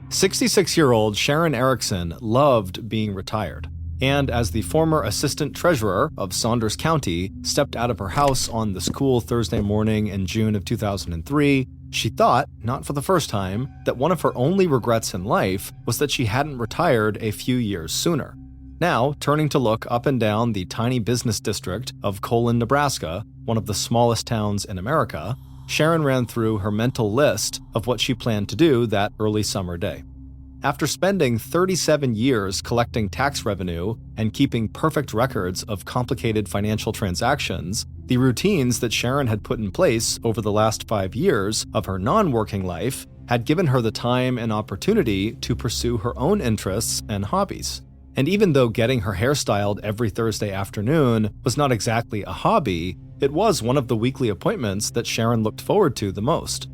66-year-old Sharon Erickson loved being retired, and as the former assistant treasurer of Saunders County stepped out of her house on this cool Thursday morning in June of 2003, she thought, not for the first time, that one of her only regrets in life was that she hadn't retired a few years sooner. Now, turning to look up and down the tiny business district of Colon, Nebraska, one of the smallest towns in America, Sharon ran through her mental list of what she planned to do that early summer day. After spending 37 years collecting tax revenue and keeping perfect records of complicated financial transactions, the routines that Sharon had put in place over the last 5 years of her non-working life had given her the time and opportunity to pursue her own interests and hobbies. And even though getting her hair styled every Thursday afternoon was not exactly a hobby, it was one of the weekly appointments that Sharon looked forward to the most.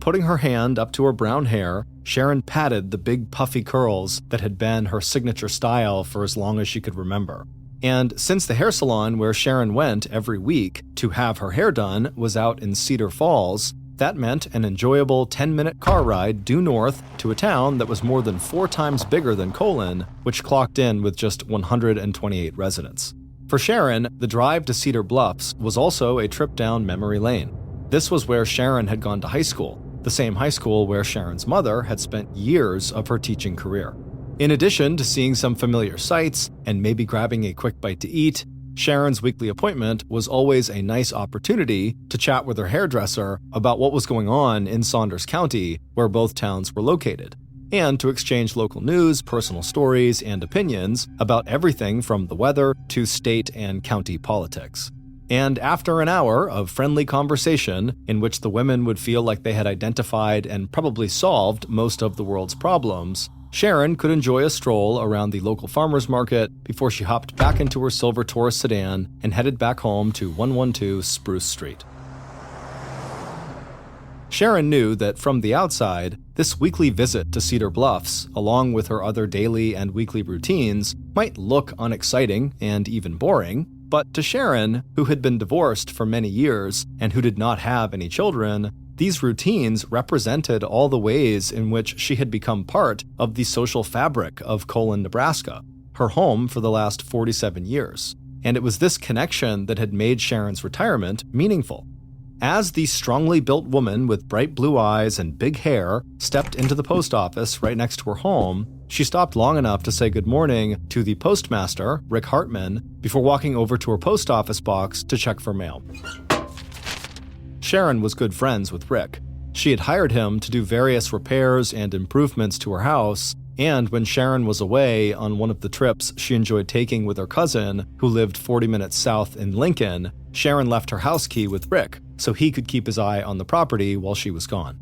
Putting her hand up to her brown hair, Sharon patted the big puffy curls that had been her signature style for as long as she could remember. And since the hair salon where Sharon went every week to have her hair done was out in Cedar Falls, that meant an enjoyable 10-minute car ride due north to a town that was more than 4 times bigger than Colon, which clocked in with just 128 residents. For Sharon, the drive to Cedar Bluffs was also a trip down memory lane. This was where Sharon had gone to high school, the same high school where Sharon's mother had spent years of her teaching career. In addition to seeing some familiar sights and maybe grabbing a quick bite to eat, Sharon's weekly appointment was always a nice opportunity to chat with her hairdresser about what was going on in Saunders County, where both towns were located, and to exchange local news, personal stories, and opinions about everything from the weather to state and county politics. And after an hour of friendly conversation in which the women would feel like they had identified and probably solved most of the world's problems, Sharon could enjoy a stroll around the local farmer's market before she hopped back into her silver Taurus sedan and headed back home to 112 Spruce Street. Sharon knew that from the outside, this weekly visit to Cedar Bluffs, along with her other daily and weekly routines, might look unexciting and even boring, but to Sharon, who had been divorced for many years and who did not have any children, these routines represented all the ways in which she had become part of the social fabric of Colon, Nebraska, her home for the last 47 years. And it was this connection that had made Sharon's retirement meaningful. As the strongly built woman with bright blue eyes and big hair stepped into the post office right next to her home, she stopped long enough to say good morning to the postmaster, Rick Hartman, before walking over to her post office box to check for mail. Sharon was good friends with Rick. She had hired him to do various repairs and improvements to her house, and when Sharon was away on one of the trips she enjoyed taking with her cousin, who lived 40 minutes south in Lincoln, Sharon left her house key with Rick so he could keep his eye on the property while she was gone.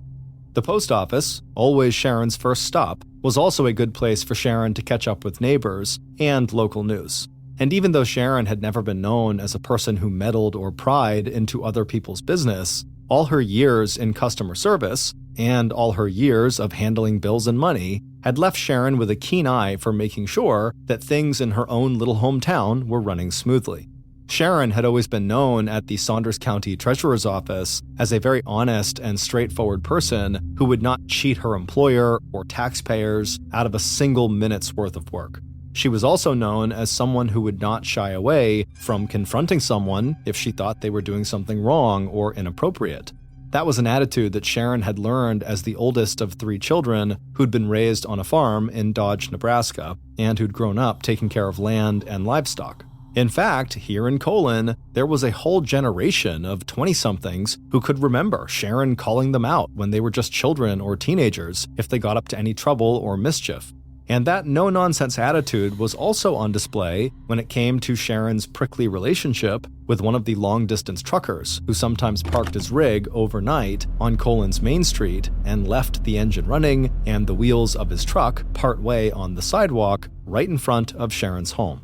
The post office, always Sharon's first stop, was also a good place for Sharon to catch up with neighbors and local news. And even though Sharon had never been known as a person who meddled or pried into other people's business, all her years in customer service, and all her years of handling bills and money, had left Sharon with a keen eye for making sure that things in her own little hometown were running smoothly. Sharon had always been known at the Saunders County Treasurer's Office as a very honest and straightforward person who would not cheat her employer or taxpayers out of a single minute's worth of work. She was also known as someone who would not shy away from confronting someone if she thought they were doing something wrong or inappropriate. That was an attitude that Sharon had learned as the oldest of 3 children who'd been raised on a farm in Dodge, Nebraska, and who'd grown up taking care of land and livestock. In fact, here in Colon, there was a whole generation of 20-somethings who could remember Sharon calling them out when they were just children or teenagers if they got up to any trouble or mischief. And that no-nonsense attitude was also on display when it came to Sharon's prickly relationship with one of the long-distance truckers who sometimes parked his rig overnight on Colon's Main Street and left the engine running and the wheels of his truck partway on the sidewalk right in front of Sharon's home.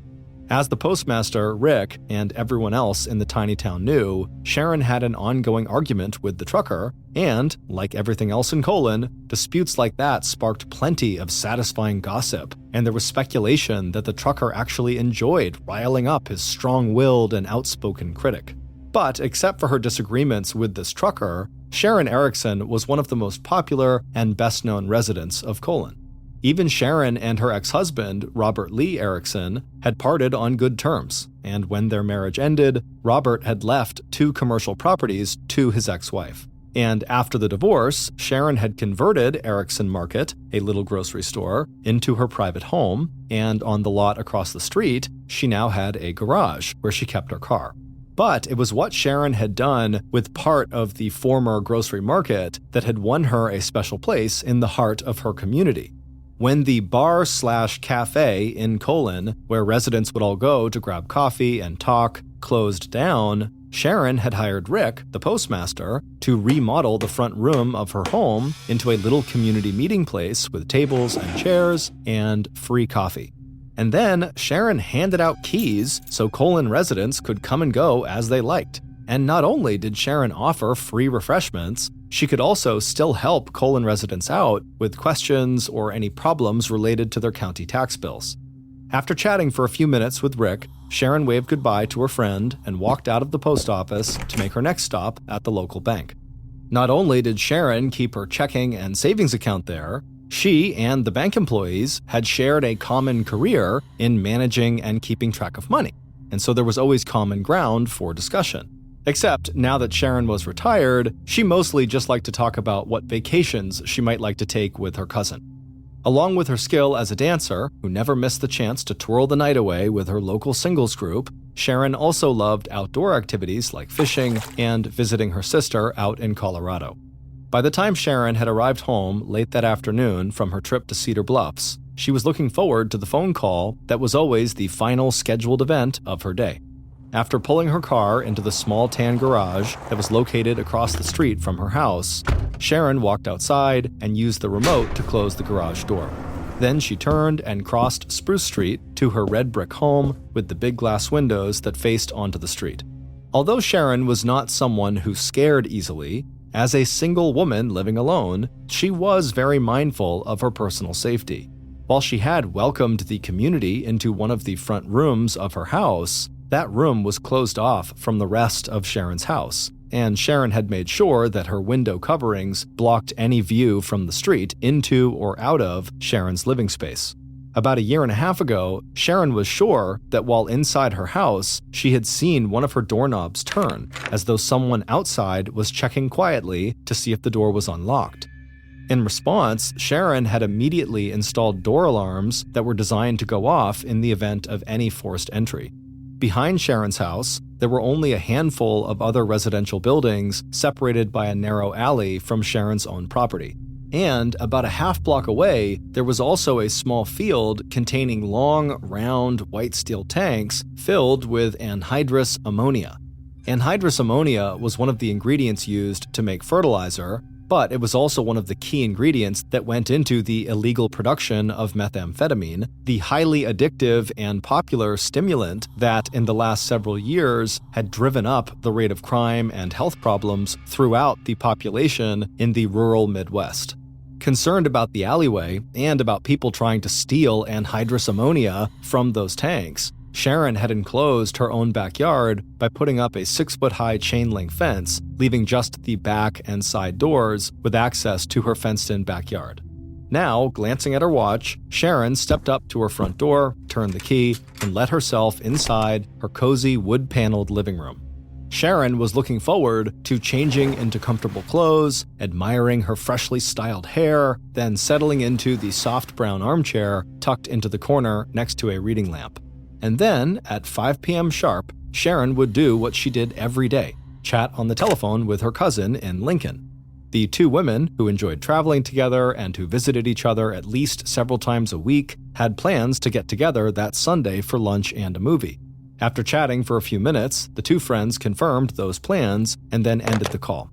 As the postmaster, Rick, and everyone else in the tiny town knew, Sharon had an ongoing argument with the trucker, and, like everything else in Colon, disputes like that sparked plenty of satisfying gossip, and there was speculation that the trucker actually enjoyed riling up his strong-willed and outspoken critic. But except for her disagreements with this trucker, Sharon Erickson was one of the most popular and best-known residents of Colon. Even Sharon and her ex-husband, Robert Lee Erickson, had parted on good terms, and when their marriage ended, Robert had left 2 commercial properties to his ex-wife. And after the divorce, Sharon had converted Erickson Market, a little grocery store, into her private home, and on the lot across the street, she now had a garage where she kept her car. But it was what Sharon had done with part of the former grocery market that had won her a special place in the heart of her community. When the bar/cafe in Colon, where residents would all go to grab coffee and talk, closed down, Sharon had hired Rick, the postmaster, to remodel the front room of her home into a little community meeting place with tables and chairs and free coffee. And then Sharon handed out keys so Colon residents could come and go as they liked. And not only did Sharon offer free refreshments, she could also still help Colon residents out with questions or any problems related to their county tax bills. After chatting for a few minutes with Rick, Sharon waved goodbye to her friend and walked out of the post office to make her next stop at the local bank. Not only did Sharon keep her checking and savings account there, she and the bank employees had shared a common career in managing and keeping track of money, and so there was always common ground for discussion. Except now that Sharon was retired, she mostly just liked to talk about what vacations she might like to take with her cousin. Along with her skill as a dancer, who never missed the chance to twirl the night away with her local singles group, Sharon also loved outdoor activities like fishing and visiting her sister out in Colorado. By the time Sharon had arrived home late that afternoon from her trip to Cedar Bluffs, she was looking forward to the phone call that was always the final scheduled event of her day. After pulling her car into the small tan garage that was located across the street from her house, Sharon walked outside and used the remote to close the garage door. Then she turned and crossed Spruce Street to her red brick home with the big glass windows that faced onto the street. Although Sharon was not someone who scared easily, as a single woman living alone, she was very mindful of her personal safety. While she had welcomed the community into one of the front rooms of her house, that room was closed off from the rest of Sharon's house, and Sharon had made sure that her window coverings blocked any view from the street into or out of Sharon's living space. About a year and a half ago, Sharon was sure that while inside her house, she had seen one of her doorknobs turn, as though someone outside was checking quietly to see if the door was unlocked. In response, Sharon had immediately installed door alarms that were designed to go off in the event of any forced entry. Behind Sharon's house, there were only a handful of other residential buildings separated by a narrow alley from Sharon's own property. And about a half block away, there was also a small field containing long, round, white steel tanks filled with anhydrous ammonia. Anhydrous ammonia was one of the ingredients used to make fertilizer, but it was also one of the key ingredients that went into the illegal production of methamphetamine, the highly addictive and popular stimulant that in the last several years had driven up the rate of crime and health problems throughout the population in the rural Midwest. Concerned about the alleyway and about people trying to steal anhydrous ammonia from those tanks, Sharon had enclosed her own backyard by putting up a 6-foot-high chain-link fence, leaving just the back and side doors with access to her fenced-in backyard. Now, glancing at her watch, Sharon stepped up to her front door, turned the key, and let herself inside her cozy wood-paneled living room. Sharon was looking forward to changing into comfortable clothes, admiring her freshly styled hair, then settling into the soft brown armchair tucked into the corner next to a reading lamp. And then, at 5 p.m. sharp, Sharon would do what she did every day, chat on the telephone with her cousin in Lincoln. The two women, who enjoyed traveling together and who visited each other at least several times a week, had plans to get together that Sunday for lunch and a movie. After chatting for a few minutes, the two friends confirmed those plans and then ended the call.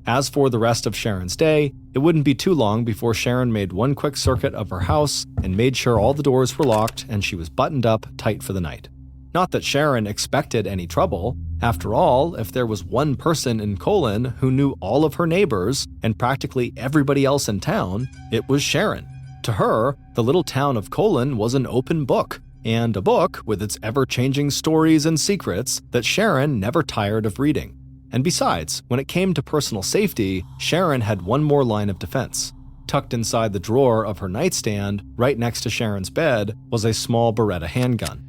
As for the rest of Sharon's day, it wouldn't be too long before Sharon made one quick circuit of her house and made sure all the doors were locked and she was buttoned up tight for the night. Not that Sharon expected any trouble. After all, if there was one person in Colon who knew all of her neighbors and practically everybody else in town, it was Sharon. To her, the little town of Colon was an open book, and a book with its ever-changing stories and secrets that Sharon never tired of reading. And besides, when it came to personal safety, Sharon had one more line of defense. tucked inside the drawer of her nightstand, right next to Sharon's bed, was a small Beretta handgun.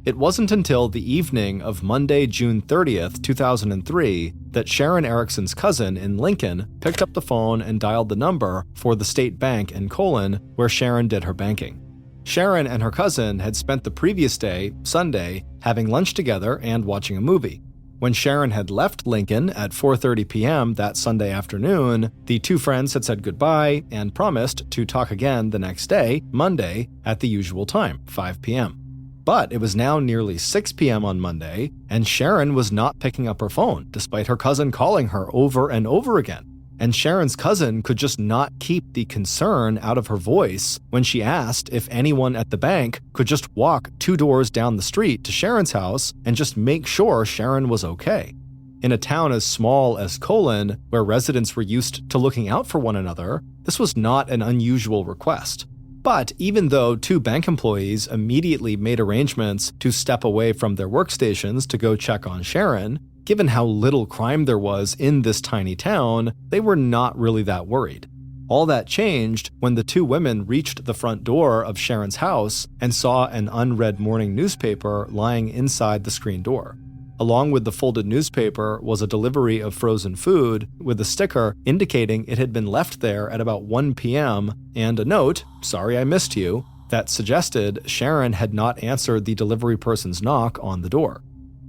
It wasn't until the evening of Monday, June 30th, 2003, that Sharon Erickson's cousin in Lincoln picked up the phone and dialed the number for the state bank in Colon, where Sharon did her banking. Sharon and her cousin had spent the previous day, Sunday, having lunch together and watching a movie. When Sharon had left Lincoln at 4:30 p.m. that Sunday afternoon, the two friends had said goodbye and promised to talk again the next day, Monday, at the usual time, 5 p.m. But it was now nearly 6 p.m. on Monday, and Sharon was not picking up her phone, despite her cousin calling her over and over again. And Sharon's cousin could just not keep the concern out of her voice when she asked if anyone at the bank could just walk 2 doors down the street to Sharon's house and just make sure Sharon was okay. In a town as small as Colon, where residents were used to looking out for one another, this was not an unusual request. But even though 2 bank employees immediately made arrangements to step away from their workstations to go check on Sharon, given how little crime there was in this tiny town, they were not really that worried. All that changed when the 2 women reached the front door of Sharon's house and saw an unread morning newspaper lying inside the screen door. Along with the folded newspaper was a delivery of frozen food with a sticker indicating it had been left there at about 1 p.m. and a note, "Sorry I missed you," that suggested Sharon had not answered the delivery person's knock on the door.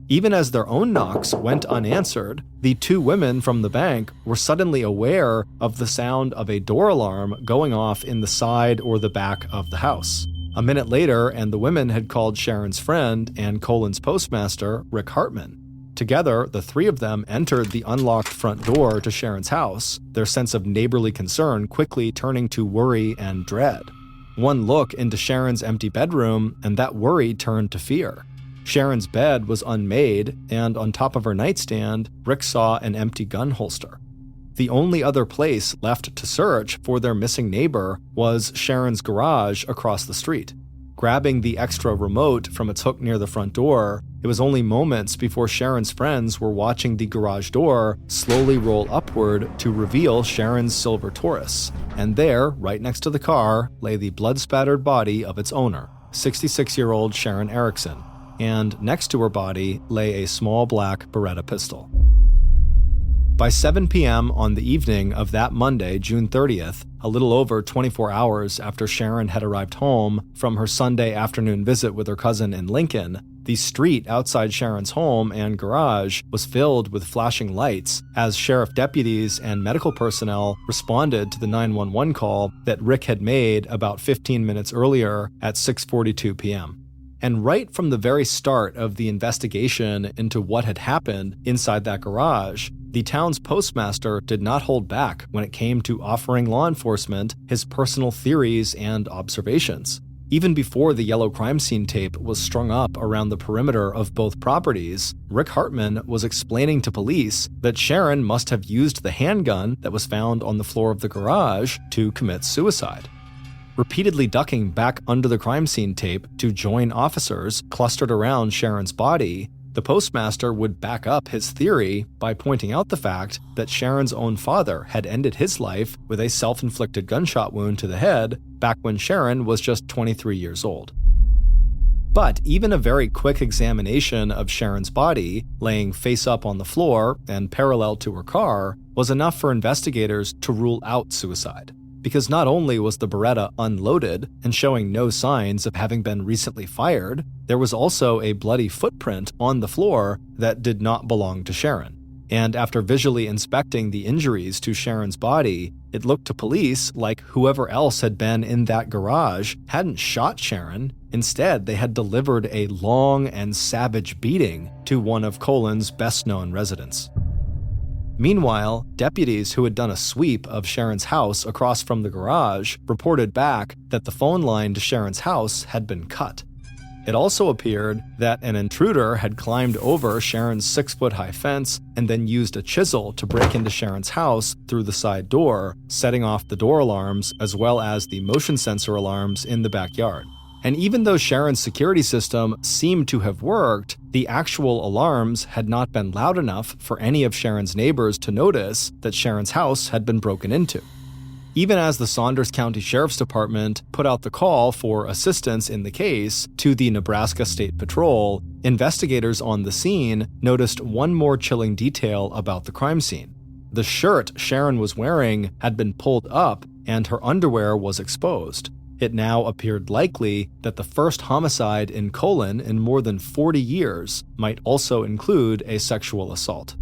Even as their own knocks went unanswered, the 2 women from the bank were suddenly aware of the sound of a door alarm going off in the side or the back of the house. A minute later, and the women had called Sharon's friend and Colon's postmaster, Rick Hartman. Together, the 3 of them entered the unlocked front door to Sharon's house, their sense of neighborly concern quickly turning to worry and dread. One look into Sharon's empty bedroom, and that worry turned to fear. Sharon's bed was unmade, and on top of her nightstand, Rick saw an empty gun holster. The only other place left to search for their missing neighbor was Sharon's garage across the street. Grabbing the extra remote from its hook near the front door, it was only moments before Sharon's friends were watching the garage door slowly roll upward to reveal Sharon's silver Taurus. And there, right next to the car, lay the blood-spattered body of its owner, 66-year-old Sharon Erickson. And next to her body lay a small black Beretta pistol. By 7 p.m. on the evening of that Monday, June 30th, a little over 24 hours after Sharon had arrived home from her Sunday afternoon visit with her cousin in Lincoln, the street outside Sharon's home and garage was filled with flashing lights as sheriff deputies and medical personnel responded to the 911 call that Rick had made about 15 minutes earlier at 6:42 p.m. And right from the very start of the investigation into what had happened inside that garage, the town's postmaster did not hold back when it came to offering law enforcement his personal theories and observations. Even before the yellow crime scene tape was strung up around the perimeter of both properties, Rick Hartman was explaining to police that Sharon must have used the handgun that was found on the floor of the garage to commit suicide. Repeatedly ducking back under the crime scene tape to join officers clustered around Sharon's body, the postmaster would back up his theory by pointing out the fact that Sharon's own father had ended his life with a self-inflicted gunshot wound to the head back when Sharon was just 23 years old. But even a very quick examination of Sharon's body, laying face up on the floor and parallel to her car, was enough for investigators to rule out suicide. Because not only was the Beretta unloaded and showing no signs of having been recently fired, there was also a bloody footprint on the floor that did not belong to Sharon. And after visually inspecting the injuries to Sharon's body, it looked to police like whoever else had been in that garage hadn't shot Sharon. Instead, they had delivered a long and savage beating to one of Colon's best-known residents. Meanwhile, deputies who had done a sweep of Sharon's house across from the garage reported back that the phone line to Sharon's house had been cut. It also appeared that an intruder had climbed over Sharon's 6-foot-high fence and then used a chisel to break into Sharon's house through the side door, setting off the door alarms as well as the motion sensor alarms in the backyard. And even though Sharon's security system seemed to have worked, the actual alarms had not been loud enough for any of Sharon's neighbors to notice that Sharon's house had been broken into. Even as the Saunders County Sheriff's Department put out the call for assistance in the case to the Nebraska State Patrol, investigators on the scene noticed one more chilling detail about the crime scene. The shirt Sharon was wearing had been pulled up and her underwear was exposed. It now appeared likely that the first homicide in Colon in more than 40 years might also include a sexual assault.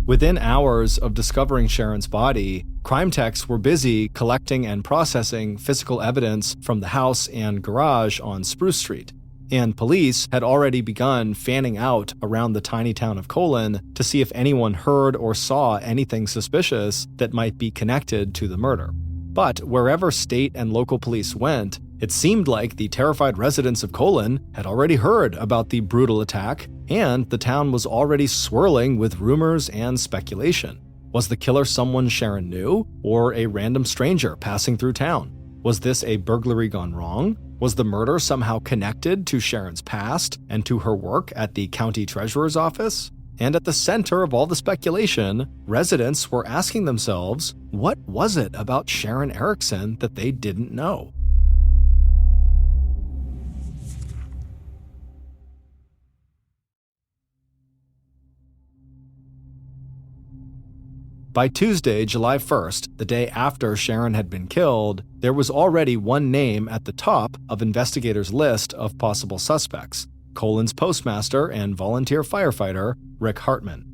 Within hours of discovering Sharon's body, crime techs were busy collecting and processing physical evidence from the house and garage on Spruce Street, and police had already begun fanning out around the tiny town of Colon to see if anyone heard or saw anything suspicious that might be connected to the murder. But wherever state and local police went, it seemed like the terrified residents of Colon had already heard about the brutal attack, and the town was already swirling with rumors and speculation. Was the killer someone Sharon knew, or a random stranger passing through town? Was this a burglary gone wrong? Was the murder somehow connected to Sharon's past and to her work at the county treasurer's office? And at the center of all the speculation, residents were asking themselves, what was it about Sharon Erickson that they didn't know? By Tuesday, July 1st, the day after Sharon had been killed, there was already one name at the top of investigators' list of possible suspects: Colon's postmaster and volunteer firefighter, Rick Hartman.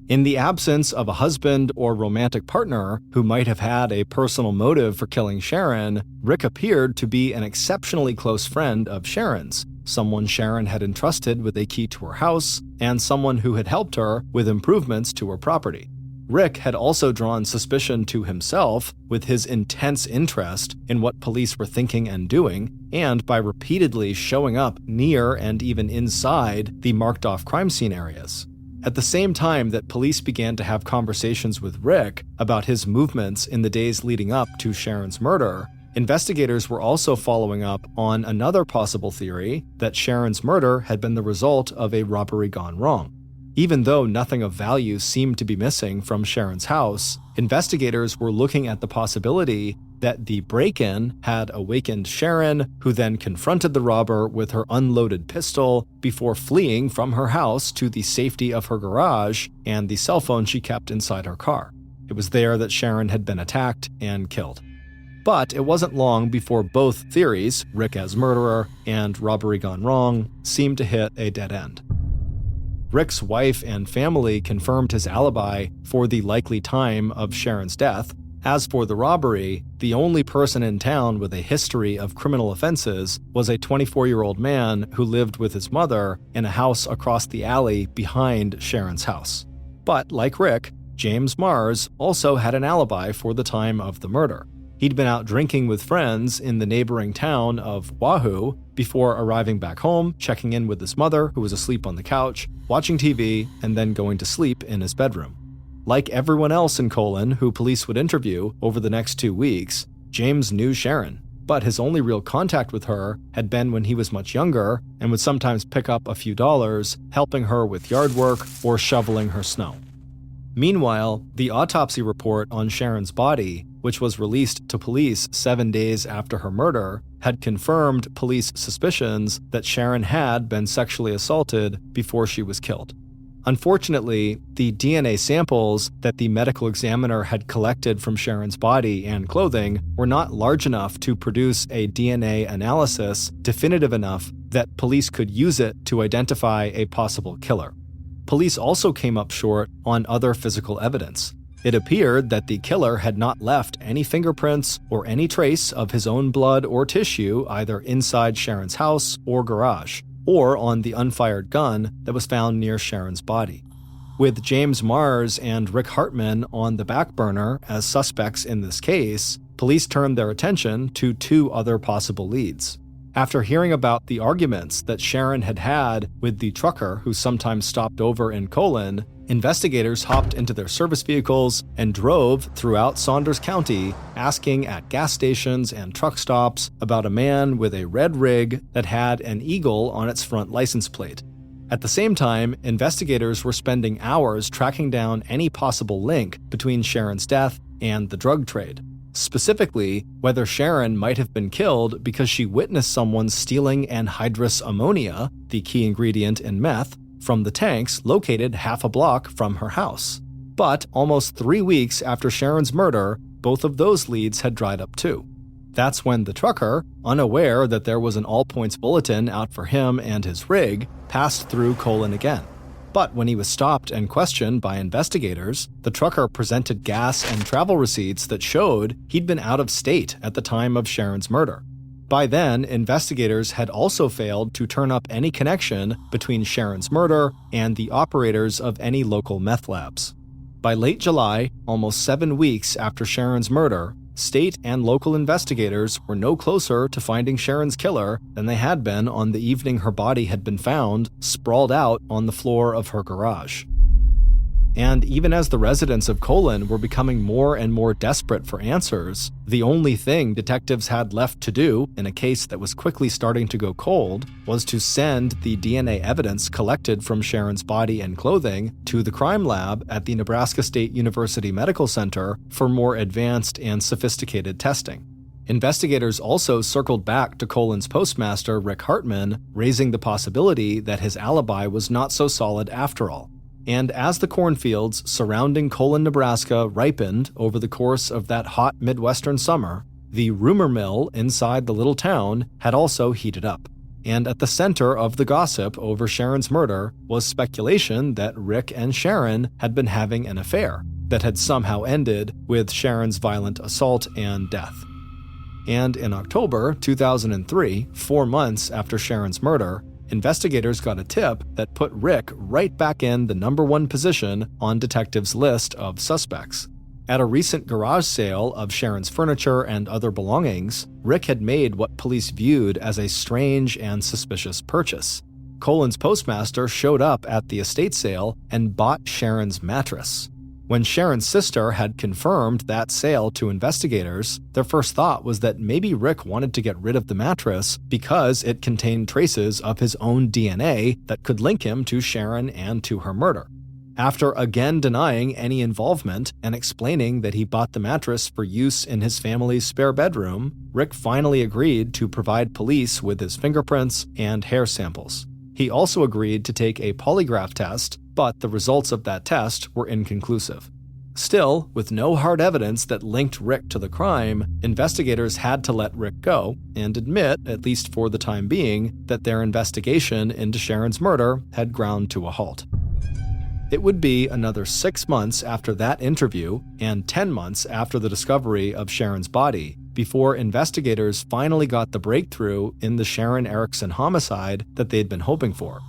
In the absence of a husband or romantic partner who might have had a personal motive for killing Sharon, Rick appeared to be an exceptionally close friend of Sharon's, someone Sharon had entrusted with a key to her house, and someone who had helped her with improvements to her property. Rick had also drawn suspicion to himself with his intense interest in what police were thinking and doing, and by repeatedly showing up near and even inside the marked-off crime scene areas. At the same time that police began to have conversations with Rick about his movements in the days leading up to Sharon's murder, investigators were also following up on another possible theory that Sharon's murder had been the result of a robbery gone wrong. Even though nothing of value seemed to be missing from Sharon's house, investigators were looking at the possibility that the break-in had awakened Sharon, who then confronted the robber with her unloaded pistol before fleeing from her house to the safety of her garage and the cell phone she kept inside her car. It was there that Sharon had been attacked and killed. But it wasn't long before both theories, Rick as murderer and robbery gone wrong, seemed to hit a dead end. Rick's wife and family confirmed his alibi for the likely time of Sharon's death. As for the robbery, the only person in town with a history of criminal offenses was a 24-year-old man who lived with his mother in a house across the alley behind Sharon's house. But like Rick, James Mars also had an alibi for the time of the murder. He'd been out drinking with friends in the neighboring town of Wahoo before arriving back home, checking in with his mother, who was asleep on the couch, watching TV, and then going to sleep in his bedroom. Like everyone else in Colon who police would interview over the next 2 weeks, James knew Sharon, but his only real contact with her had been when he was much younger and would sometimes pick up a few dollars, helping her with yard work or shoveling her snow. Meanwhile, the autopsy report on Sharon's body, which was released to police 7 days after her murder, had confirmed police suspicions that Sharon had been sexually assaulted before she was killed. Unfortunately, the DNA samples that the medical examiner had collected from Sharon's body and clothing were not large enough to produce a DNA analysis definitive enough that police could use it to identify a possible killer. Police also came up short on other physical evidence. It appeared that the killer had not left any fingerprints or any trace of his own blood or tissue either inside Sharon's house or garage, or on the unfired gun that was found near Sharon's body. With James Mars and Rick Hartman on the back burner as suspects in this case, police turned their attention to 2 other possible leads. After hearing about the arguments that Sharon had had with the trucker who sometimes stopped over in Colon, investigators hopped into their service vehicles and drove throughout Saunders County, asking at gas stations and truck stops about a man with a red rig that had an eagle on its front license plate. At the same time, investigators were spending hours tracking down any possible link between Sharon's death and the drug trade. specifically whether Sharon might have been killed because she witnessed someone stealing anhydrous ammonia, the key ingredient in meth, from the tanks located half a block from her house. But almost 3 weeks after Sharon's murder, both of those leads had dried up too. That's when the trucker, unaware that there was an all-points bulletin out for him and his rig, passed through Colon again. But when he was stopped and questioned by investigators, the trucker presented gas and travel receipts that showed he'd been out of state at the time of Sharon's murder. By then, investigators had also failed to turn up any connection between Sharon's murder and the operators of any local meth labs. By late July, almost 7 weeks after Sharon's murder, state and local investigators were no closer to finding Sharon's killer than they had been on the evening her body had been found, sprawled out on the floor of her garage. And even as the residents of Colon were becoming more and more desperate for answers, the only thing detectives had left to do in a case that was quickly starting to go cold was to send the DNA evidence collected from Sharon's body and clothing to the crime lab at the Nebraska State University Medical Center for more advanced and sophisticated testing. Investigators also circled back to Colon's postmaster, Rick Hartman, raising the possibility that his alibi was not so solid after all. And as the cornfields surrounding Colon, Nebraska ripened over the course of that hot Midwestern summer, the rumor mill inside the little town had also heated up. And at the center of the gossip over Sharon's murder was speculation that Rick and Sharon had been having an affair that had somehow ended with Sharon's violent assault and death. And in October 2003, 4 months after Sharon's murder, investigators got a tip that put Rick right back in the #1 position on detectives' list of suspects. At a recent garage sale of Sharon's furniture and other belongings, Rick had made what police viewed as a strange and suspicious purchase. Colon's postmaster showed up at the estate sale and bought Sharon's mattress. When Sharon's sister had confirmed that sale to investigators, their first thought was that maybe Rick wanted to get rid of the mattress because it contained traces of his own DNA that could link him to Sharon and to her murder. After again denying any involvement and explaining that he bought the mattress for use in his family's spare bedroom, Rick finally agreed to provide police with his fingerprints and hair samples. He also agreed to take a polygraph test, but the results of that test were inconclusive. Still, with no hard evidence that linked Rick to the crime, investigators had to let Rick go and admit, at least for the time being, that their investigation into Sharon's murder had ground to a halt. It would be another 6 months after that interview and 10 months after the discovery of Sharon's body before investigators finally got the breakthrough in the Sharon Erickson homicide that they'd been hoping for.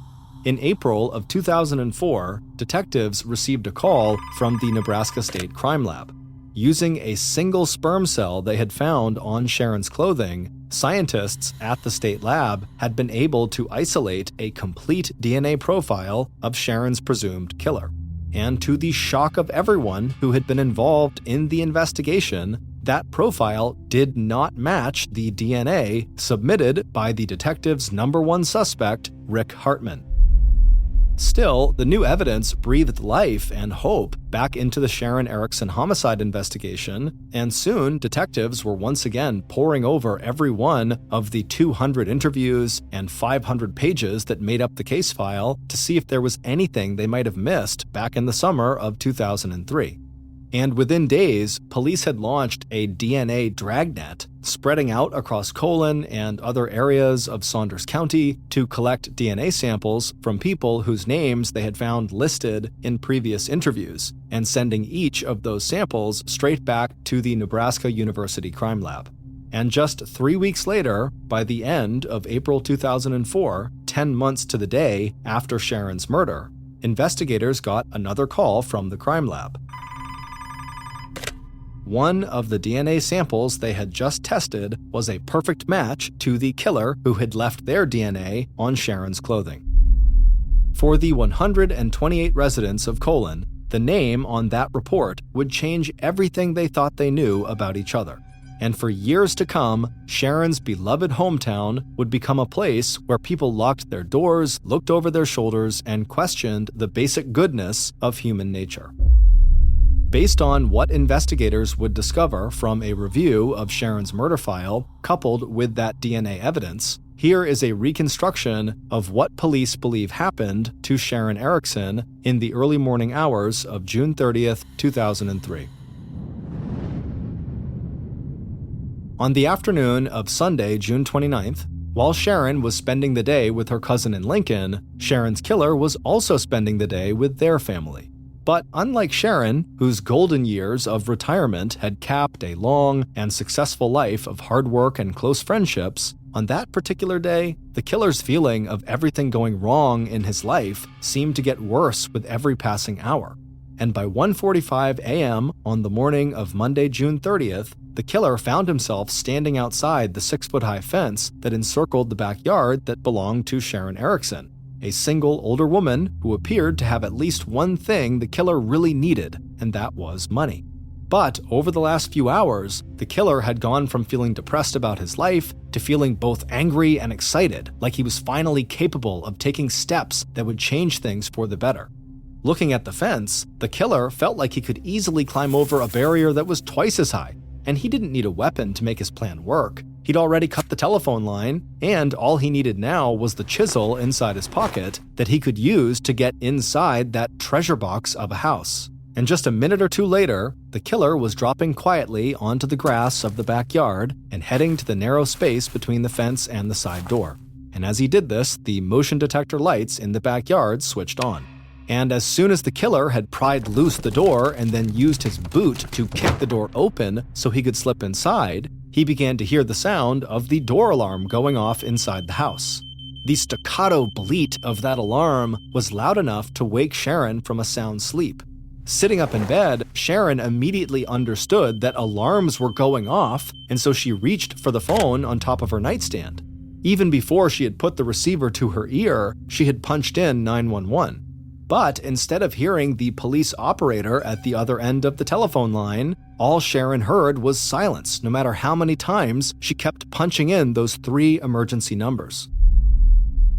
In April of 2004, detectives received a call from the Nebraska State Crime Lab. Using a single sperm cell they had found on Sharon's clothing, scientists at the state lab had been able to isolate a complete DNA profile of Sharon's presumed killer. And to the shock of everyone who had been involved in the investigation, that profile did not match the DNA submitted by the detective's #1 suspect, Rick Hartman. Still, the new evidence breathed life and hope back into the Sharon Erickson homicide investigation, and soon detectives were once again poring over every one of the 200 interviews and 500 pages that made up the case file to see if there was anything they might have missed back in the summer of 2003. And within days, police had launched a DNA dragnet, spreading out across Colon and other areas of Saunders County to collect DNA samples from people whose names they had found listed in previous interviews, and sending each of those samples straight back to the Nebraska University Crime Lab. And just 3 weeks later, by the end of April 2004, 10 months to the day after Sharon's murder, investigators got another call from the crime lab. One of the DNA samples they had just tested was a perfect match to the killer who had left their DNA on Sharon's clothing. For the 128 residents of Colon, the name on that report would change everything they thought they knew about each other. And for years to come, Sharon's beloved hometown would become a place where people locked their doors, looked over their shoulders, and questioned the basic goodness of human nature. Based on what investigators would discover from a review of Sharon's murder file, coupled with that DNA evidence, here is a reconstruction of what police believe happened to Sharon Erickson in the early morning hours of June 30th, 2003. On the afternoon of Sunday, June 29th, while Sharon was spending the day with her cousin in Lincoln, Sharon's killer was also spending the day with their family. But unlike Sharon, whose golden years of retirement had capped a long and successful life of hard work and close friendships, on that particular day, the killer's feeling of everything going wrong in his life seemed to get worse with every passing hour. And by 1:45 a.m. on the morning of Monday, June 30th, the killer found himself standing outside the 6-foot-high fence that encircled the backyard that belonged to Sharon Erickson, a single older woman who appeared to have at least one thing the killer really needed, and that was money. But over the last few hours, the killer had gone from feeling depressed about his life to feeling both angry and excited, like he was finally capable of taking steps that would change things for the better. Looking at the fence, the killer felt like he could easily climb over a barrier that was twice as high, and he didn't need a weapon to make his plan work. He'd already cut the telephone line, and all he needed now was the chisel inside his pocket that he could use to get inside that treasure box of a house. And just a minute or two later, the killer was dropping quietly onto the grass of the backyard and heading to the narrow space between the fence and the side door. And as he did this, the motion detector lights in the backyard switched on. And as soon as the killer had pried loose the door and then used his boot to kick the door open so he could slip inside, he began to hear the sound of the door alarm going off inside the house. The staccato bleat of that alarm was loud enough to wake Sharon from a sound sleep. Sitting up in bed, Sharon immediately understood that alarms were going off, and so she reached for the phone on top of her nightstand. Even before she had put the receiver to her ear, she had punched in 911. But instead of hearing the police operator at the other end of the telephone line, all Sharon heard was silence, no matter how many times she kept punching in those 3 emergency numbers.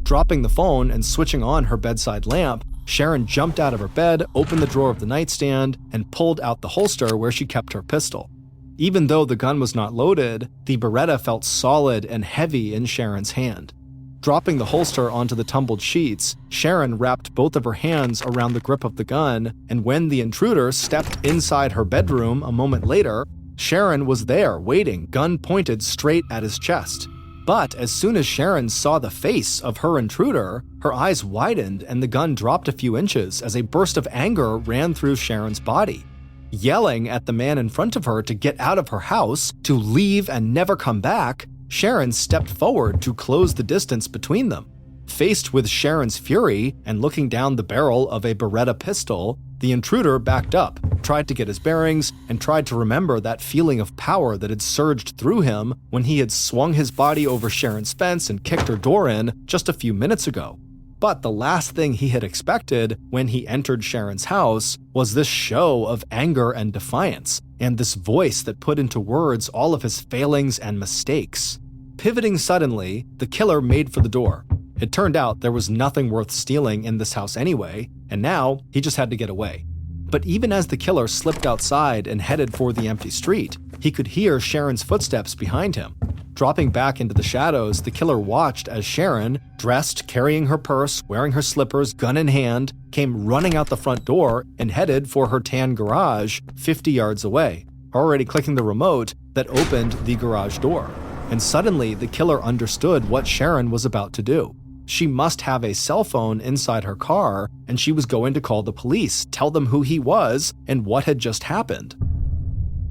Dropping the phone and switching on her bedside lamp, Sharon jumped out of her bed, opened the drawer of the nightstand, and pulled out the holster where she kept her pistol. Even though the gun was not loaded, the Beretta felt solid and heavy in Sharon's hand. Dropping the holster onto the tumbled sheets, Sharon wrapped both of her hands around the grip of the gun, and when the intruder stepped inside her bedroom a moment later, Sharon was there waiting, gun pointed straight at his chest. But as soon as Sharon saw the face of her intruder, her eyes widened and the gun dropped a few inches as a burst of anger ran through Sharon's body. Yelling at the man in front of her to get out of her house, to leave and never come back, Sharon stepped forward to close the distance between them. Faced with Sharon's fury and looking down the barrel of a Beretta pistol, the intruder backed up, tried to get his bearings, and tried to remember that feeling of power that had surged through him when he had swung his body over Sharon's fence and kicked her door in just a few minutes ago. But the last thing he had expected when he entered Sharon's house was this show of anger and defiance, and this voice that put into words all of his failings and mistakes. Pivoting suddenly, the killer made for the door. It turned out there was nothing worth stealing in this house anyway, and now he just had to get away. But even as the killer slipped outside and headed for the empty street, he could hear Sharon's footsteps behind him. Dropping back into the shadows, the killer watched as Sharon, dressed, carrying her purse, wearing her slippers, gun in hand, came running out the front door and headed for her tan garage 50 yards away, already clicking the remote that opened the garage door. And suddenly, the killer understood what Sharon was about to do. She must have a cell phone inside her car, and she was going to call the police, tell them who he was and what had just happened.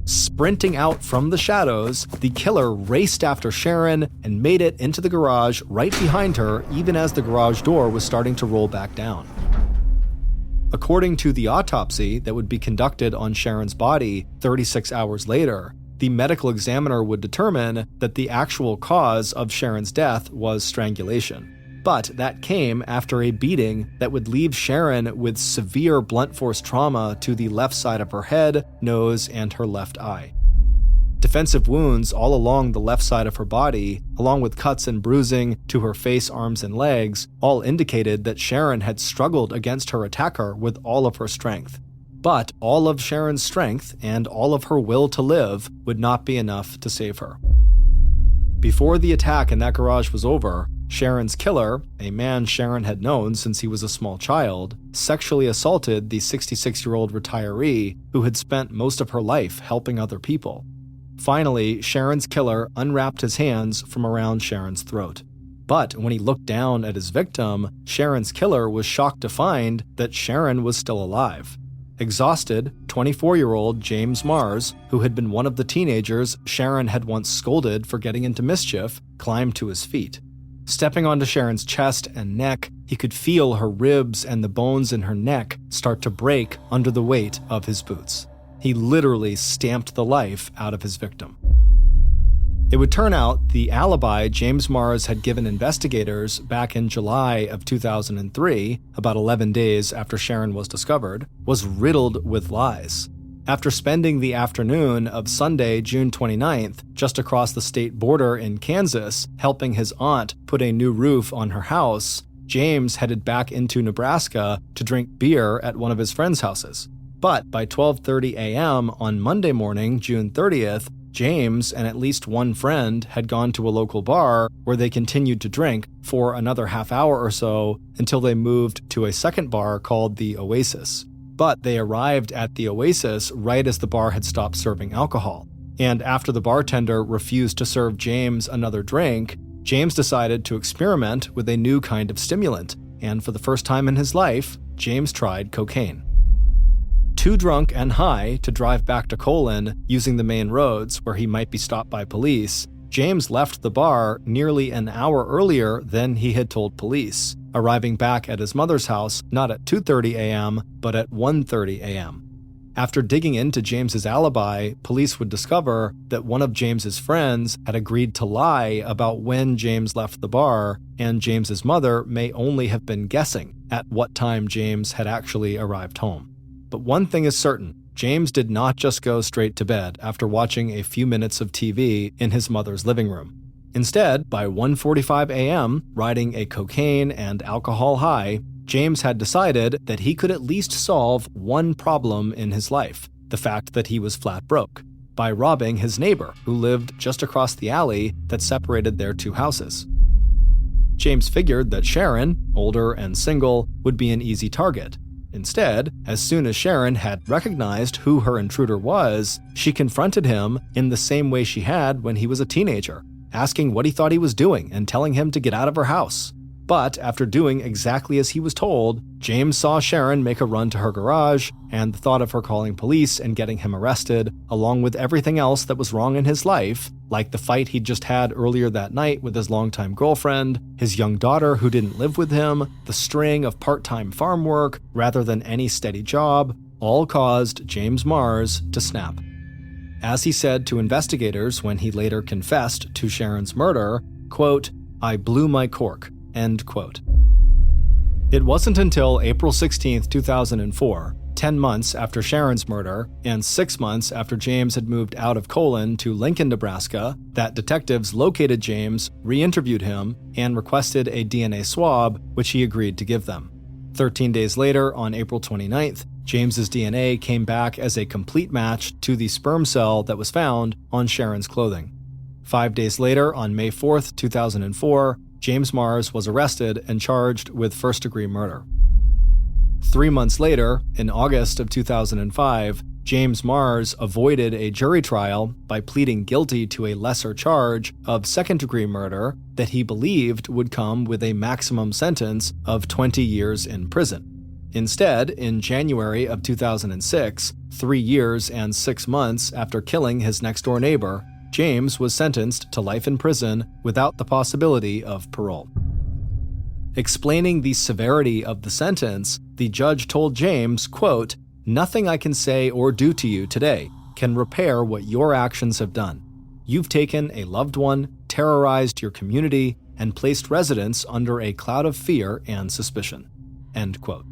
Sprinting out from the shadows, the killer raced after Sharon and made it into the garage right behind her, even as the garage door was starting to roll back down. According to the autopsy that would be conducted on Sharon's body 36 hours later, the medical examiner would determine that the actual cause of Sharon's death was strangulation. But that came after a beating that would leave Sharon with severe blunt force trauma to the left side of her head, nose, and her left eye. Defensive wounds all along the left side of her body, along with cuts and bruising to her face, arms, and legs, all indicated that Sharon had struggled against her attacker with all of her strength. But all of Sharon's strength and all of her will to live would not be enough to save her. Before the attack in that garage was over, Sharon's killer, a man Sharon had known since he was a small child, sexually assaulted the 66-year-old retiree who had spent most of her life helping other people. Finally, Sharon's killer unwrapped his hands from around Sharon's throat. But when he looked down at his victim, Sharon's killer was shocked to find that Sharon was still alive. Exhausted, 24-year-old James Mars, who had been one of the teenagers Sharon had once scolded for getting into mischief, climbed to his feet. Stepping onto Sharon's chest and neck, he could feel her ribs and the bones in her neck start to break under the weight of his boots. He literally stamped the life out of his victim. It would turn out the alibi James Mars had given investigators back in July of 2003, about 11 days after Sharon was discovered, was riddled with lies. After spending the afternoon of Sunday, June 29th, just across the state border in Kansas, helping his aunt put a new roof on her house, James headed back into Nebraska to drink beer at one of his friends' houses. But by 12:30 a.m. on Monday morning, June 30th, James and at least one friend had gone to a local bar where they continued to drink for another half hour or so until they moved to a second bar called the Oasis. But they arrived at the Oasis right as the bar had stopped serving alcohol. And after the bartender refused to serve James another drink, James decided to experiment with a new kind of stimulant. And for the first time in his life, James tried cocaine. Too drunk and high to drive back to Colon using the main roads where he might be stopped by police, James left the bar nearly an hour earlier than he had told police, arriving back at his mother's house not at 2:30 a.m., but at 1:30 a.m. After digging into James's alibi, police would discover that one of James's friends had agreed to lie about when James left the bar, and James's mother may only have been guessing at what time James had actually arrived home. But one thing is certain, James did not just go straight to bed after watching a few minutes of TV in his mother's living room. Instead, by 1:45 a.m., riding a cocaine and alcohol high, James had decided that he could at least solve one problem in his life, the fact that he was flat broke, by robbing his neighbor who lived just across the alley that separated their two houses. James figured that Sharon, older and single, would be an easy target. Instead, as soon as Sharon had recognized who her intruder was, she confronted him in the same way she had when he was a teenager, asking what he thought he was doing and telling him to get out of her house. But after doing exactly as he was told, James saw Sharon make a run to her garage, and the thought of her calling police and getting him arrested, along with everything else that was wrong in his life, like the fight he'd just had earlier that night with his longtime girlfriend, his young daughter who didn't live with him, the string of part-time farm work rather than any steady job, all caused James Mars to snap. As he said to investigators when he later confessed to Sharon's murder, quote, "I blew my cork." End quote. It wasn't until April 16, 2004, 10 months after Sharon's murder and 6 months after James had moved out of Colon to Lincoln, Nebraska, that detectives located James, re-interviewed him, and requested a DNA swab, which he agreed to give them. 13 days later, on April 29th, James's DNA came back as a complete match to the sperm cell that was found on Sharon's clothing. 5 days later, on May 4th, 2004, James Mars was arrested and charged with first-degree murder. 3 months later, in August of 2005, James Mars avoided a jury trial by pleading guilty to a lesser charge of second-degree murder that he believed would come with a maximum sentence of 20 years in prison. Instead, in January of 2006, 3 years and 6 months after killing his next-door neighbor, James was sentenced to life in prison without the possibility of parole. Explaining the severity of the sentence, the judge told James, quote, "Nothing I can say or do to you today can repair what your actions have done. You've taken a loved one, terrorized your community, and placed residents under a cloud of fear and suspicion." End quote.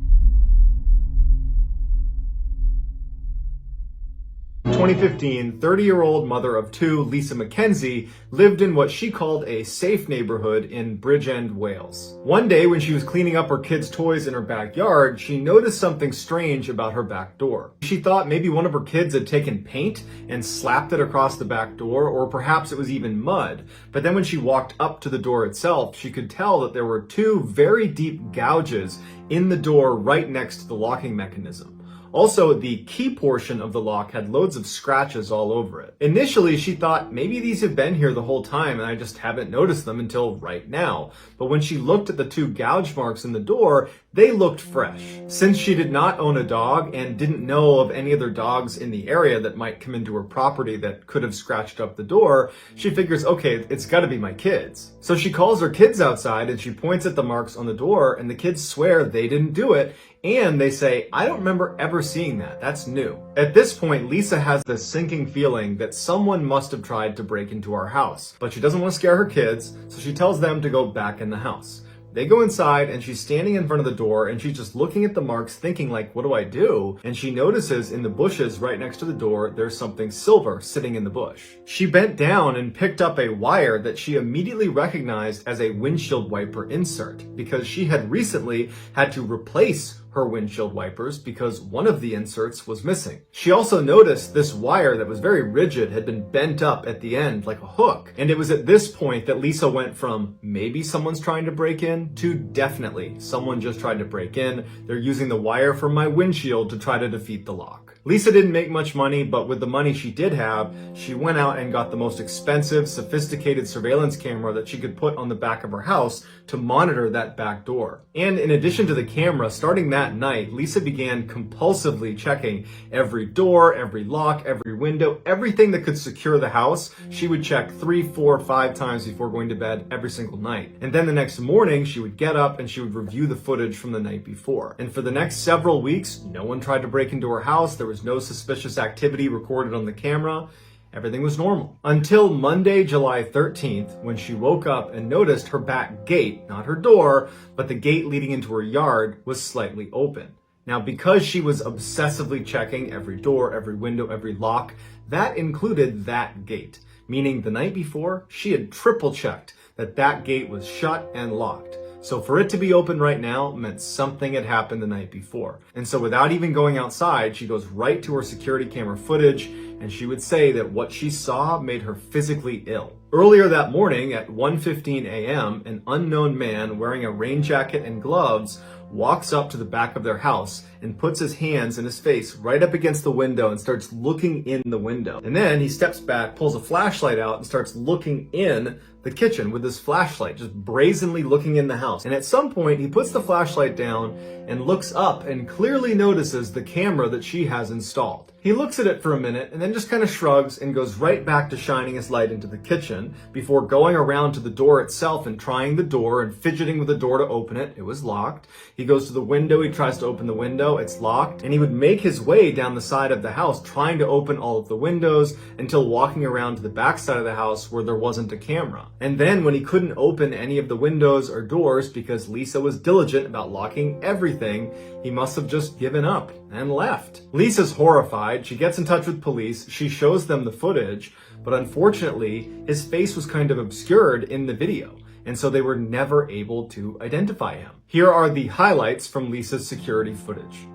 2015, 30-year-old mother of two, Lisa McKenzie, lived in what she called a safe neighborhood in Bridgend, Wales. One day when she was cleaning up her kids' toys in her backyard, she noticed something strange about her back door. She thought maybe one of her kids had taken paint and slapped it across the back door, or perhaps it was even mud. But then when she walked up to the door itself, she could tell that there were two very deep gouges in the door right next to the locking mechanism. Also, the key portion of the lock had loads of scratches all over it. Initially, she thought maybe these have been here the whole time and I just haven't noticed them until right now. But when she looked at the two gouge marks in the door, they looked fresh. Since she did not own a dog and didn't know of any other dogs in the area that might come into her property that could have scratched up the door, she figures, okay, it's gotta be my kids. So she calls her kids outside and she points at the marks on the door, and the kids swear they didn't do it. And they say, I don't remember ever seeing that. That's new. At this point, Lisa has this sinking feeling that someone must have tried to break into our house. But she doesn't want to scare her kids, so she tells them to go back in the house. They go inside and she's standing in front of the door and she's just looking at the marks thinking like, what do I do? And she notices in the bushes right next to the door, there's something silver sitting in the bush. She bent down and picked up a wire that she immediately recognized as a windshield wiper insert because she had recently had to replace her windshield wipers because one of the inserts was missing. She also noticed this wire that was very rigid had been bent up at the end like a hook. And it was at this point that Lisa went from maybe someone's trying to break in to definitely someone just tried to break in. They're using the wire from my windshield to try to defeat the lock. Lisa didn't make much money, but with the money she did have, she went out and got the most expensive, sophisticated surveillance camera that she could put on the back of her house to monitor that back door. And in addition to the camera, starting that night, Lisa began compulsively checking every door, every lock, every window, everything that could secure the house. She would check 3, 4, 5 times before going to bed every single night. And then the next morning, she would get up and she would review the footage from the night before. And for the next several weeks, no one tried to break into her house. There was no suspicious activity recorded on the camera. Everything was normal. Until Monday, July 13th, when she woke up and noticed her back gate, not her door, but the gate leading into her yard, was slightly open. Now, because she was obsessively checking every door, every window, every lock, that included that gate. Meaning the night before, she had triple checked that that gate was shut and locked. So for it to be open right now meant something had happened the night before. And so without even going outside, she goes right to her security camera footage, and she would say that what she saw made her physically ill. Earlier that morning at 1:15 a.m., an unknown man wearing a rain jacket and gloves walks up to the back of their house and puts his hands and his face right up against the window and starts looking in the window. And then he steps back, pulls a flashlight out, and starts looking in the kitchen with his flashlight, just brazenly looking in the house. And at some point, he puts the flashlight down and looks up and clearly notices the camera that she has installed. He looks at it for a minute and then just kind of shrugs and goes right back to shining his light into the kitchen before going around to the door itself and trying the door and fidgeting with the door to open it. It was locked. He goes to the window, he tries to open the window, it's locked. And he would make his way down the side of the house trying to open all of the windows until walking around to the back side of the house where there wasn't a camera. And then when he couldn't open any of the windows or doors because Lisa was diligent about locking everything, he must have just given up and left. Lisa's horrified. She gets in touch with police. She shows them the footage, but unfortunately, his face was kind of obscured in the video, and so they were never able to identify him. Here are the highlights from Lisa's security footage.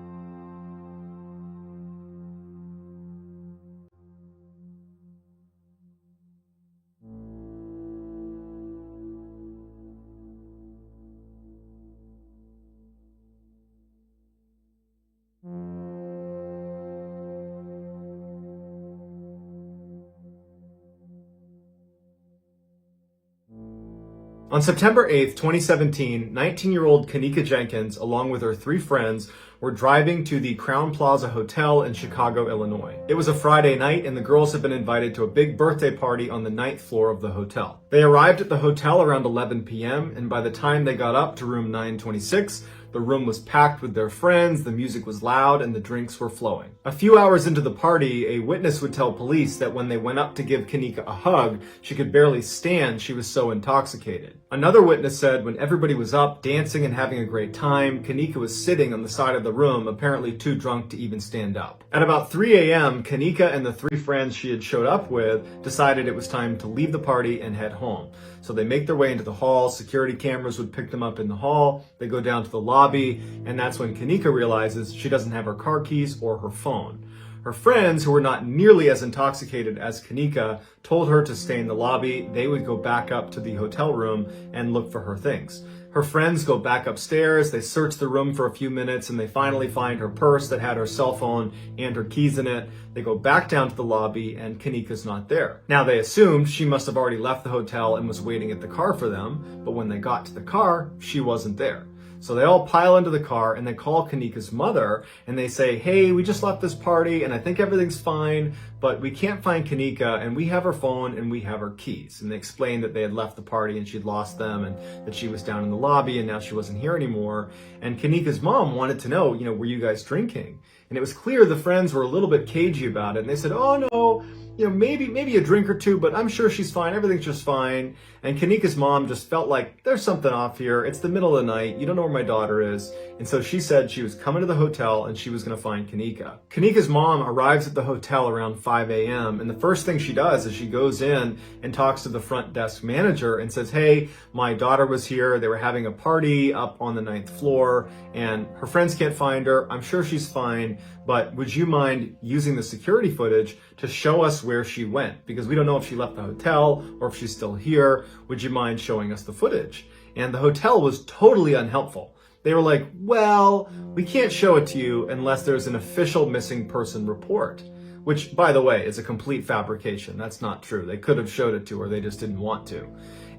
On September 8th, 2017, 19-year-old Kanika Jenkins, along with her 3 friends, were driving to the Crown Plaza Hotel in Chicago, Illinois. It was a Friday night, and the girls had been invited to a big birthday party on the 9th floor of the hotel. They arrived at the hotel around 11 p.m., and by the time they got up to room 926, The room was packed with their friends, the music was loud, and the drinks were flowing. A few hours into the party, a witness would tell police that when they went up to give Kanika a hug, she could barely stand, she was so intoxicated. Another witness said when everybody was up, dancing and having a great time, Kanika was sitting on the side of the room, apparently too drunk to even stand up. At about 3 a.m., Kanika and the three friends she had showed up with decided it was time to leave the party and head home. So they make their way into the hall, security cameras would pick them up in the hall, they go down to the lobby, and that's when Kanika realizes she doesn't have her car keys or her phone. Her friends, who were not nearly as intoxicated as Kanika, told her to stay in the lobby. They would go back up to the hotel room and look for her things. Her friends go back upstairs, they search the room for a few minutes, and they finally find her purse that had her cell phone and her keys in it. They go back down to the lobby, and Kanika's not there. Now, they assumed she must have already left the hotel and was waiting at the car for them, but when they got to the car, she wasn't there. So they all pile into the car and they call Kanika's mother and they say, hey, we just left this party and I think everything's fine, but we can't find Kanika and we have her phone and we have her keys. And they explained that they had left the party and she'd lost them and that she was down in the lobby and now she wasn't here anymore. And Kanika's mom wanted to know, were you guys drinking? And it was clear the friends were a little bit cagey about it. And they said, oh no, maybe a drink or two, but I'm sure she's fine. Everything's just fine. And Kanika's mom just felt like there's something off here. It's the middle of the night. You don't know where my daughter is. And so she said she was coming to the hotel and she was going to find Kanika. Kanika's mom arrives at the hotel around 5 a.m. And the first thing she does is she goes in and talks to the front desk manager and says, hey, my daughter was here. They were having a party up on the 9th floor and her friends can't find her. I'm sure she's fine, but would you mind using the security footage to show us where she went? Because we don't know if she left the hotel or if she's still here. Would you mind showing us the footage? And the hotel was totally unhelpful. They were like, well, we can't show it to you unless there's an official missing person report, which, by the way, is a complete fabrication. That's not true. They could have showed it to her. They just didn't want to.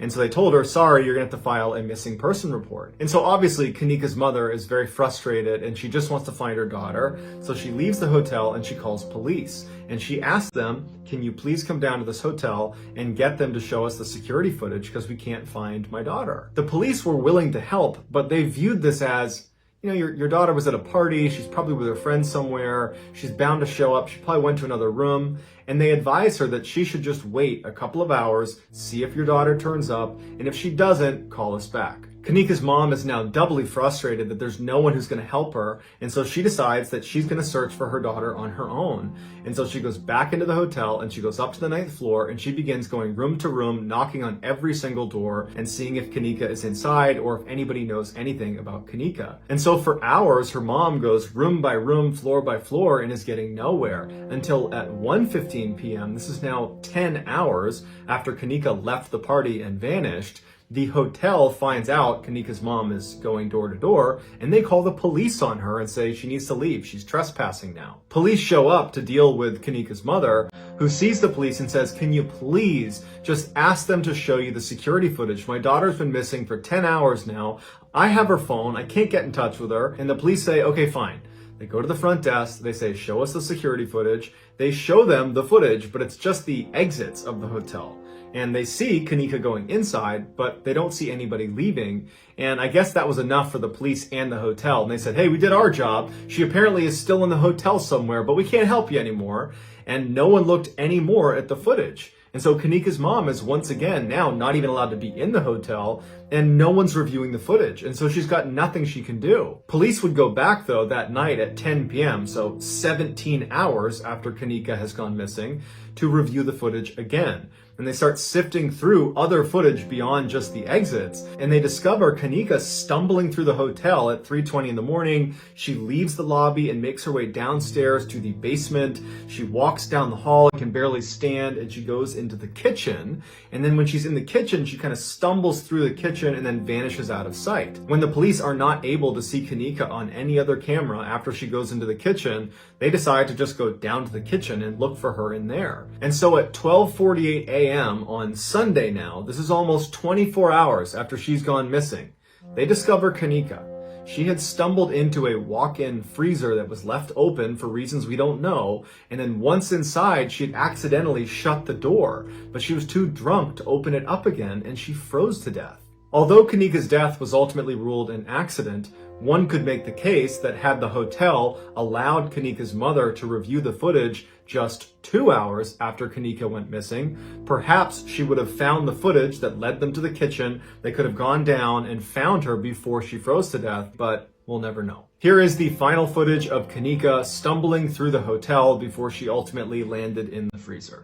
And so they told her, sorry, you're going to have to file a missing person report. And so obviously Kanika's mother is very frustrated and she just wants to find her daughter. So she leaves the hotel and she calls police. And she asks them, can you please come down to this hotel and get them to show us the security footage because we can't find my daughter. The police were willing to help, but they viewed this as, your daughter was at a party, she's probably with her friends somewhere, she's bound to show up, she probably went to another room, and they advised her that she should just wait a couple of hours, see if your daughter turns up, and if she doesn't, call us back. Kanika's mom is now doubly frustrated that there's no one who's going to help her, and so she decides that she's going to search for her daughter on her own. And so she goes back into the hotel and she goes up to the 9th floor and she begins going room to room, knocking on every single door and seeing if Kanika is inside or if anybody knows anything about Kanika. And so for hours, her mom goes room by room, floor by floor, and is getting nowhere until at 1:15 p.m., this is now 10 hours after Kanika left the party and vanished, the hotel finds out Kanika's mom is going door to door and they call the police on her and say she needs to leave. She's trespassing now. Police show up to deal with Kanika's mother, who sees the police and says, can you please just ask them to show you the security footage? My daughter's been missing for 10 hours now. I have her phone. I can't get in touch with her. And the police say, okay, fine. They go to the front desk. They say, show us the security footage. They show them the footage, but it's just the exits of the hotel. And they see Kanika going inside, but they don't see anybody leaving. And I guess that was enough for the police and the hotel. And they said, hey, we did our job. She apparently is still in the hotel somewhere, but we can't help you anymore. And no one looked anymore at the footage. And so Kanika's mom is once again now not even allowed to be in the hotel, and no one's reviewing the footage. And so she's got nothing she can do. Police would go back though that night at 10 p.m., so 17 hours after Kanika has gone missing, to review the footage again. And they start sifting through other footage beyond just the exits, and they discover Kanika stumbling through the hotel at 3:20 in the morning. She leaves the lobby and makes her way downstairs to the basement. She walks down the hall and can barely stand, and she goes into the kitchen. And then when she's in the kitchen, she kind of stumbles through the kitchen and then vanishes out of sight. When the police are not able to see Kanika on any other camera after she goes into the kitchen, they decide to just go down to the kitchen and look for her in there. And so at 12:48 a.m. on Sunday now, this is almost 24 hours after she's gone missing, they discover Kanika. She had stumbled into a walk-in freezer that was left open for reasons we don't know, and then once inside, she had accidentally shut the door, but she was too drunk to open it up again, and she froze to death. Although Kanika's death was ultimately ruled an accident, one could make the case that had the hotel allowed Kanika's mother to review the footage just 2 hours after Kanika went missing, perhaps she would have found the footage that led them to the kitchen. They could have gone down and found her before she froze to death, but we'll never know. Here is the final footage of Kanika stumbling through the hotel before she ultimately landed in the freezer.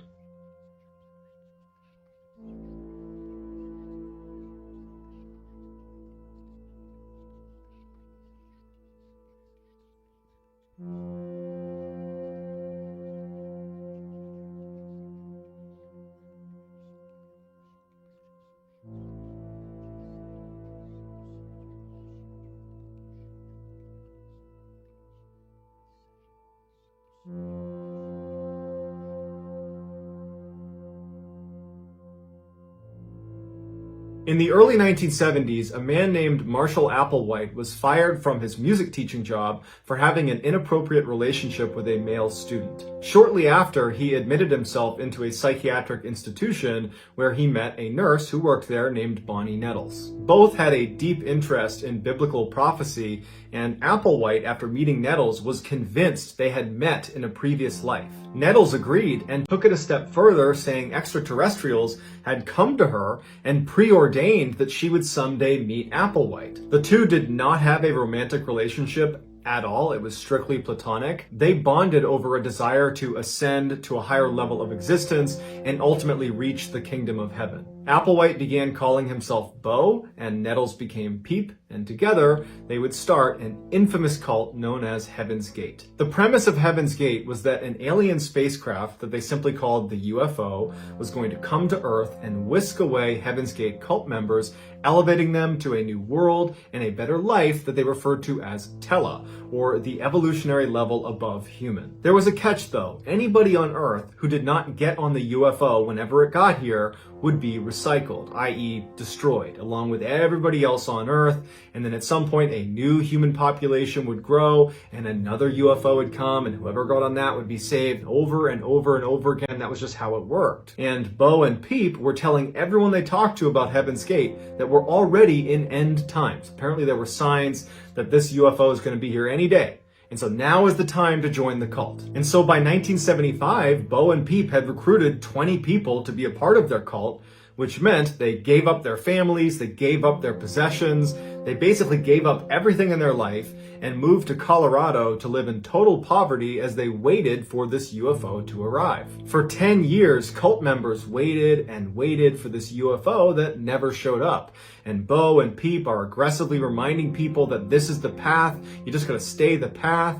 In the early 1970s, a man named Marshall Applewhite was fired from his music teaching job for having an inappropriate relationship with a male student. Shortly after, he admitted himself into a psychiatric institution where he met a nurse who worked there named Bonnie Nettles. Both had a deep interest in biblical prophecy, and Applewhite, after meeting Nettles, was convinced they had met in a previous life. Nettles agreed and took it a step further, saying extraterrestrials had come to her and preordained that she would someday meet Applewhite. The two did not have a romantic relationship at all. It was strictly platonic. They bonded over a desire to ascend to a higher level of existence and ultimately reach the kingdom of heaven. Applewhite began calling himself Bo, and Nettles became Peep, and together they would start an infamous cult known as Heaven's Gate. The premise of Heaven's Gate was that an alien spacecraft that they simply called the UFO was going to come to Earth and whisk away Heaven's Gate cult members, elevating them to a new world and a better life that they referred to as Tela, or the evolutionary level above human. There was a catch though. Anybody on Earth who did not get on the UFO whenever it got here would be recycled, i.e. destroyed, along with everybody else on Earth, and then at some point a new human population would grow and another UFO would come, and whoever got on that would be saved over and over and over again. That was just how it worked. And Bo and Peep were telling everyone they talked to about Heaven's Gate that we're already in end times. Apparently there were signs that this UFO is going to be here any day. And so now is the time to join the cult. And so by 1975, Bo and Peep had recruited 20 people to be a part of their cult, which meant they gave up their families, they gave up their possessions, they basically gave up everything in their life and moved to Colorado to live in total poverty as they waited for this UFO to arrive. For 10 years, cult members waited and waited for this UFO that never showed up. And Bo and Peep are aggressively reminding people that this is the path, you just gotta stay the path.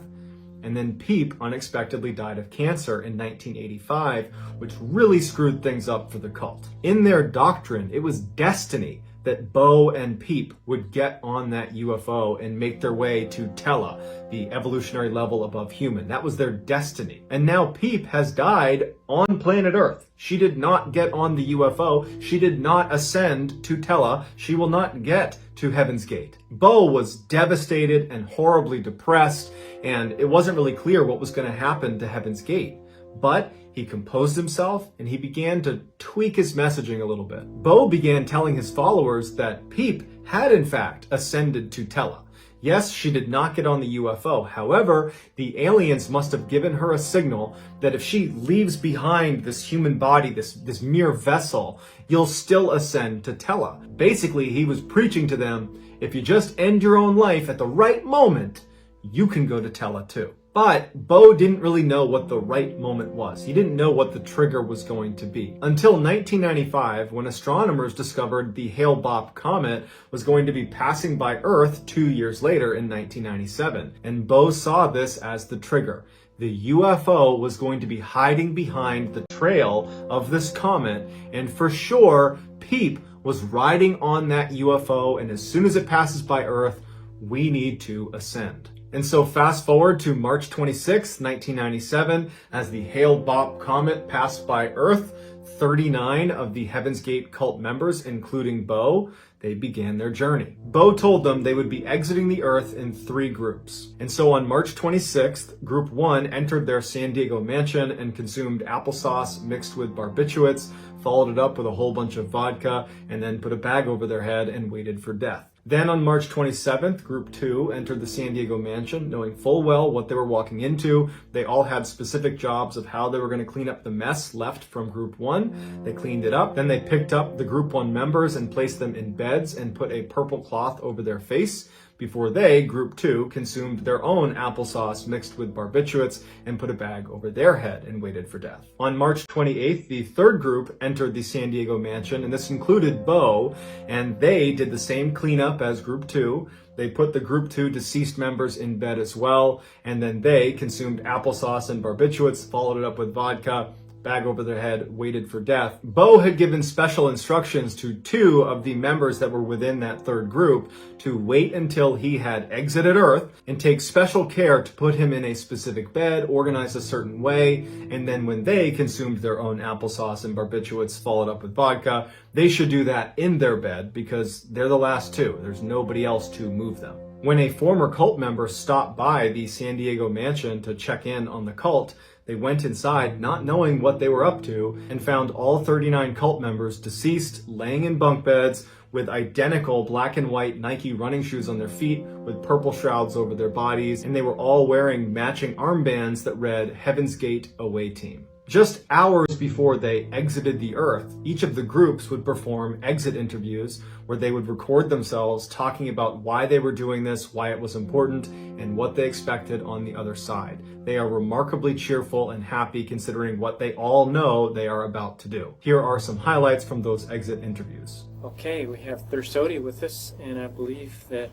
And then Peep unexpectedly died of cancer in 1985, which really screwed things up for the cult. In their doctrine, it was destiny that Bo and Peep would get on that UFO and make their way to Tela, the evolutionary level above human. That was their destiny. And now Peep has died on planet Earth. She did not get on the UFO. She did not ascend to Tela. She will not get to Heaven's Gate. Bo was devastated and horribly depressed, and it wasn't really clear what was going to happen to Heaven's Gate. But he composed himself and he began to tweak his messaging a little bit. Bo began telling his followers that Peep had in fact ascended to Tela. Yes, she did not get on the UFO. However, the aliens must have given her a signal that if she leaves behind this human body, this mere vessel, you'll still ascend to Tela. Basically, he was preaching to them, if you just end your own life at the right moment, you can go to Tela too. But Bo didn't really know what the right moment was. He didn't know what the trigger was going to be. Until 1995, when astronomers discovered the Hale-Bopp comet was going to be passing by Earth 2 years later in 1997. And Bo saw this as the trigger. The UFO was going to be hiding behind the trail of this comet, and for sure, Peep was riding on that UFO, and as soon as it passes by Earth, we need to ascend. And so fast forward to March 26, 1997, as the Hale-Bopp comet passed by Earth 39 of the Heaven's Gate cult members, including Bo, they began their journey. Bo told them they would be exiting the earth in 3 groups. And so on March 26th, Group 1 entered their San Diego mansion and consumed applesauce mixed with barbiturates, followed it up with a whole bunch of vodka, and then put a bag over their head and waited for death. Then on March 27th, Group 2 entered the San Diego mansion, knowing full well what they were walking into. They all had specific jobs of how they were going to clean up the mess left from Group 1. They cleaned it up. Then they picked up the Group 1 members and placed them in beds and put a purple cloth over their face before they, Group 2, consumed their own applesauce mixed with barbiturates and put a bag over their head and waited for death. On March 28th, the 3rd group entered the San Diego mansion, and this included Bo, and they did the same cleanup as Group 2. They put the Group 2 deceased members in bed as well, and then they consumed applesauce and barbiturates, followed it up with vodka, bag over their head, waited for death. Bo had given special instructions to 2 of the members that were within that 3rd group to wait until he had exited Earth and take special care to put him in a specific bed, organized a certain way, and then when they consumed their own applesauce and barbiturates followed up with vodka, they should do that in their bed because they're the last 2. There's nobody else to move them. When a former cult member stopped by the San Diego mansion to check in on the cult, they went inside not knowing what they were up to and found all 39 cult members deceased, laying in bunk beds with identical black and white Nike running shoes on their feet with purple shrouds over their bodies, and they were all wearing matching armbands that read Heaven's Gate Away Team. Just hours before they exited the earth, each of the groups would perform exit interviews where they would record themselves talking about why they were doing this, why it was important, and what they expected on the other side. They are remarkably cheerful and happy considering what they all know they are about to do. Here are some highlights from those exit interviews. Okay, we have Thirsody with us, and I believe that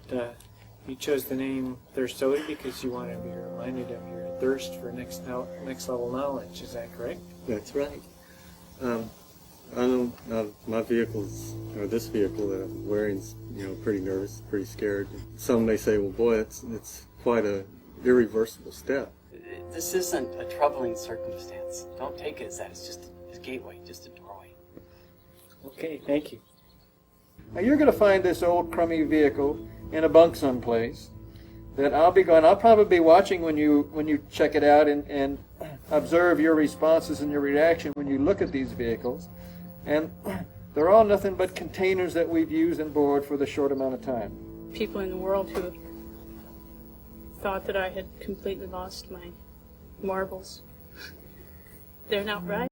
you chose the name Thirsody because you want to be reminded of your thirst for next level knowledge. Is that correct? That's right. I know my vehicle's, or this vehicle that I'm wearing is, pretty nervous, pretty scared. Some may say, well, boy, it's quite a irreversible step. This isn't a troubling circumstance. Don't take it as that. It's just a gateway, just a doorway. Okay, thank you. Now you're going to find this old crummy vehicle in a bunk someplace that I'll probably be watching when you check it out and observe your responses and your reaction when you look at these vehicles. And they're all nothing but containers that we've used and borrowed for the short amount of time. People in the world who thought that I had completely lost my marbles. They're not right.